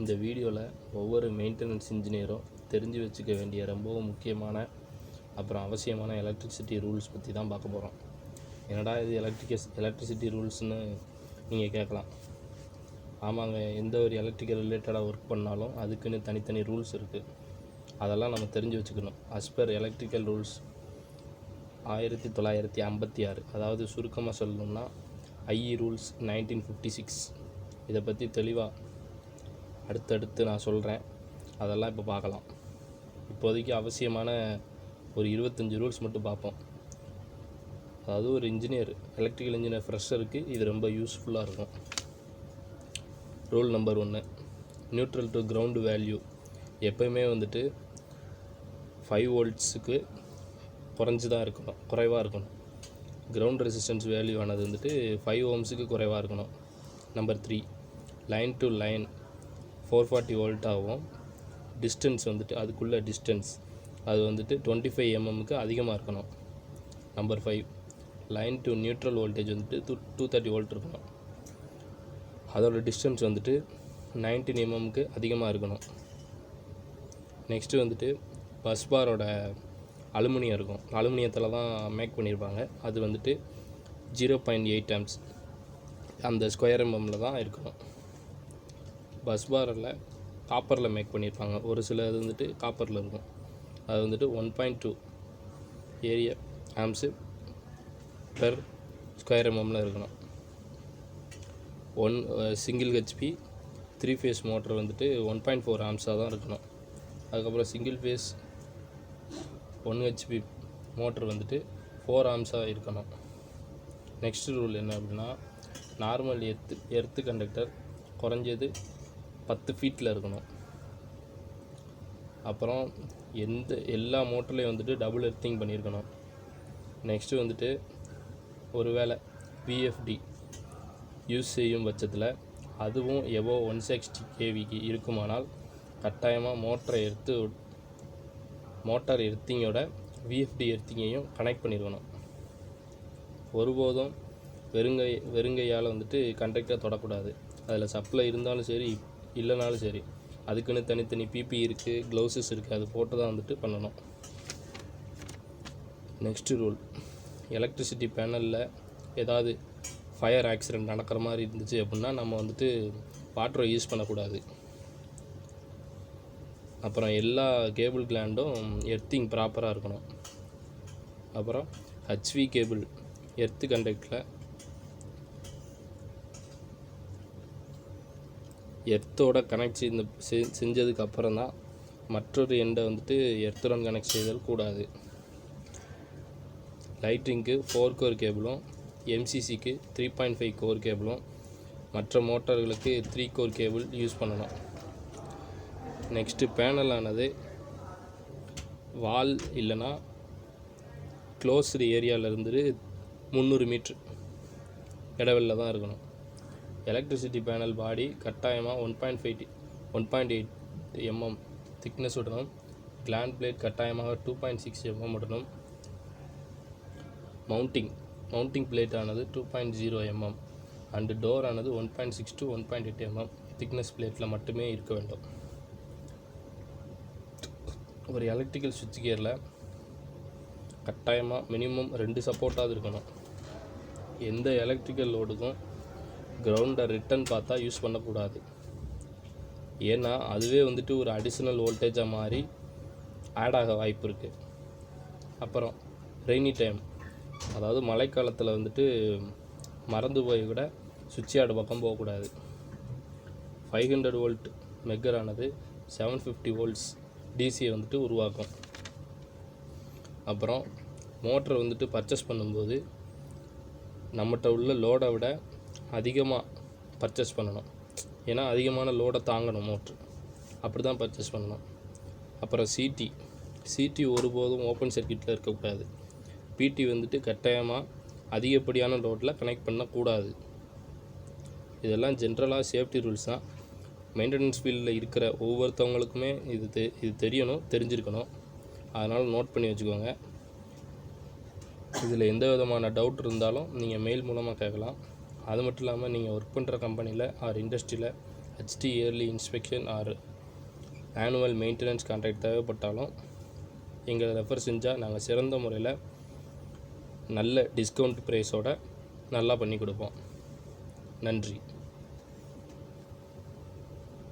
இந்த வீடியோவில் ஒவ்வொரு மெயின்டெனன்ஸ் இன்ஜினியரும் தெரிஞ்சு வச்சுக்க வேண்டிய ரொம்பவும் முக்கியமான அப்புறம் அவசியமான எலக்ட்ரிசிட்டி ரூல்ஸ் பற்றி தான் பார்க்க போகிறோம். என்னடா இது எலக்ட்ரிசிட்டி ரூல்ஸ்னு நீங்கள் கேட்கலாம். ஆமாங்க, எந்த ஒரு எலக்ட்ரிக்கல் ரிலேட்டடாக ஒர்க் பண்ணாலும் அதுக்குன்னு தனித்தனி ரூல்ஸ் இருக்குது. அதெல்லாம் நம்ம தெரிஞ்சு வச்சுக்கணும். அஸ் பர் எலக்ட்ரிக்கல் ரூல்ஸ் 1956, அதாவது சுருக்கமாக சொல்லணும்னா ஐஇ ரூல்ஸ் 1956. இதை பற்றி தெளிவாக அடுத்தடுத்து நான் சொல்கிறேன். அதெல்லாம் இப்போ பார்க்கலாம். இப்போதைக்கு அவசியமான ஒரு 25 ரூல்ஸ் மட்டும் பார்ப்போம். அதாவது ஒரு இன்ஜினியர், எலக்ட்ரிக்கல் இன்ஜினியர் ஃப்ரெஷருக்கு இது ரொம்ப யூஸ்ஃபுல்லாக இருக்கும். Rule number 1, neutral to ground value எப்போயுமே வந்துட்டு 5 வோல்ட்ஸுக்கு குறைவாக இருக்கணும். கிரவுண்ட் ரெசிஸ்டன்ஸ் வேல்யூ ஆனது வந்துட்டு 5 ohmஸுக்கு குறைவாக இருக்கணும். Number 3, line to line 440 volt ஆகும். டிஸ்டன்ஸ் வந்துட்டு அதுக்குள்ளே டிஸ்டன்ஸ் அது வந்துட்டு 25 mmக்கு அதிகமாக இருக்கணும். Number 5, line to neutral voltage வந்துட்டு 230 வோல்ட் இருக்கணும். அதோட டிஸ்டன்ஸ் வந்துட்டு 19 mmக்கு அதிகமாக இருக்கணும். நெக்ஸ்ட்டு வந்துட்டு பஸ்பாரோட அலுமினியம் இருக்கும். அலுமினியத்தில் தான் மேக் பண்ணியிருப்பாங்க. அது வந்துட்டு 0.8 amps அந்த ஸ்கொயர் எம்எம்மில் தான் இருக்கணும். பஸ்பாரில் காப்பரில் மேக் பண்ணியிருப்பாங்க. ஒரு சில இது வந்துட்டு காப்பரில் இருக்கும். அது வந்துட்டு 1.2 ஏரியா ஆம்ஸு பெர் ஸ்கொயர் எம்எம்மில் இருக்கணும். சிங்கிள் ஹெச்பி 3 ஃபேஸ் மோட்டர் வந்துட்டு 1.4 ஆம்ஸாக தான் இருக்கணும். அதுக்கப்புறம் சிங்கிள் ஃபேஸ் 1 ஹெச்பி மோட்டர் வந்துட்டு 4 ஆம்ஸாக இருக்கணும். நெக்ஸ்ட் ரூல் என்ன அப்படின்னா, நார்மல் எர்த்து கண்டக்டர் குறைஞ்சது 10 ஃபீட்டில் இருக்கணும். அப்புறம் எல்லா மோட்டர்லேயும் வந்துட்டு டபுள் எர்த்திங் பண்ணியிருக்கணும். நெக்ஸ்ட்டு வந்துட்டு ஒருவேளை விஎஃப்டி யூஸ் செய்யும் பட்சத்தில் அதுவும் எவோ 160 kVக்கு இருக்குமானால் கட்டாயமாக மோட்டார் எர்த்திங்கோட விஎஃப்டி எர்த்திங்கையும் கனெக்ட் பண்ணியிருக்கணும். ஒருபோதும் வெறுங்கையால் வந்துட்டு கண்டக்டரை தொடக்கூடாது. அதில் சப்ளை இருந்தாலும் சரி இல்லைனாலும் சரி, அதுக்குன்னு தனித்தனி பிபி இருக்குது, க்ளவுஸஸ் இருக்குது, அது போட்டு தான் வந்துட்டு பண்ணணும். நெக்ஸ்ட்டு ரூல், எலக்ட்ரிசிட்டி பேனலில் ஏதாவது ஃபயர் ஆக்சிடெண்ட் நடக்கிற மாதிரி இருந்துச்சு அப்படின்னா நம்ம வந்துட்டு வாட்டரை யூஸ் பண்ணக்கூடாது. அப்புறம் எல்லா கேபிள் கிளாண்டும் எர்த்திங் ப்ராப்பராக இருக்கணும். அப்புறம் ஹச்வி கேபிள் எர்த்து கண்டக்டரில் எர்த்தோட கனெக்ட் செஞ்சதுக்கு அப்புறம் தான் மற்றொரு எண்டை வந்துட்டு எர்த்துடன் கனெக்ட் செய்தல் கூடாது. லைட்டிங்க்கு 4 கோர் கேபிளும், எம்சிசிக்கு 3.5 கோர் கேபிளும், மற்ற மோட்டார்களுக்கு 3 கோர் கேபிள் யூஸ் பண்ணணும். நெக்ஸ்ட்டு பேனலானது வால் இல்லைன்னா க்ளோஸ்டு ஏரியாவிலேருந்து 300 மீட்ரு இடைவெளியில் தான் இருக்கணும். எலக்ட்ரிசிட்டி பேனல் பாடி கட்டாயமாக 1.8 mm திக்னஸ் விடணும். கிளாண்ட் பிளேட் கட்டாயமாக 2.6 mm விடணும். மவுண்டிங் பிளேட் ஆனது 2.0 mm அண்டு டோர் ஆனது 1.6 to 1.8 mm திக்னஸ் பிளேட்டில் மட்டுமே இருக்க வேண்டும். ஒரு எலக்ட்ரிக்கல் சுவிட்ச் கியரில் கட்டாயமாக மினிமம் 2 சப்போர்ட்டாவது இருக்கணும். எந்த எலக்ட்ரிக்கல் லோடுக்கும் கிரவுண்டை ரிட்டன் பார்த்தா யூஸ் பண்ணக்கூடாது. ஏன்னா அதுவே வந்துட்டு ஒரு அடிஷ்னல் வோல்டேஜாக மாறி ஆட் ஆக வாய்ப்பு இருக்குது. அப்புறம் ரெய்னி டைம், அதாவது மழைக்காலத்தில் வந்துட்டு மறந்து போய் கூட சுவிட்ச் யார்டு பக்கம் போகக்கூடாது. 500 வோல்ட் மெக்கரானது 750 வோல்ட்ஸ் டிசியை வந்துட்டு உருவாக்கும். அப்புறம் மோட்டரை வந்துட்டு பர்ச்சேஸ் பண்ணும்போது நம்மகிட்ட உள்ள லோடை விட அதிகமாக பர்ச்சேஸ் பண்ணணும். ஏன்னா அதிகமான லோடை தாங்கணும் மோட்ரு, அப்படி தான் பர்ச்சேஸ் பண்ணணும். அப்புறம் சிடி ஒருபோதும் ஓப்பன் சர்க்கியூட்டில் இருக்கக்கூடாது. பிடி வந்துட்டு கட்டாயமாக அதிகப்படியான லோடில் கனெக்ட் பண்ணக்கூடாது. இதெல்லாம் ஜென்ரலாக சேஃப்டி ரூல்ஸ் தான். மெயின்டெனன்ஸ் ஃபீல்டில் இருக்கிற ஒவ்வொருத்தவங்களுக்குமே இது தெரியணும், தெரிஞ்சிருக்கணும். அதனால் நோட் பண்ணி வச்சுக்கோங்க. இதில் எந்த விதமான டவுட் இருந்தாலும் நீங்கள் மெயில் மூலமாக கேட்கலாம். அது மட்டும் இல்லாமல் நீங்கள் ஒர்க் பண்ணுற கம்பெனியில் ஆர் இண்டஸ்ட்ரியில் HT yearly inspection or annual maintenance contract தேவைப்பட்டாலும் எங்களை ரெஃபர் செஞ்சால் நாங்கள் சிறந்த முறையில் நல்ல டிஸ்கவுண்ட் ப்ரைஸோடு நல்லா பண்ணி கொடுப்போம். நன்றி.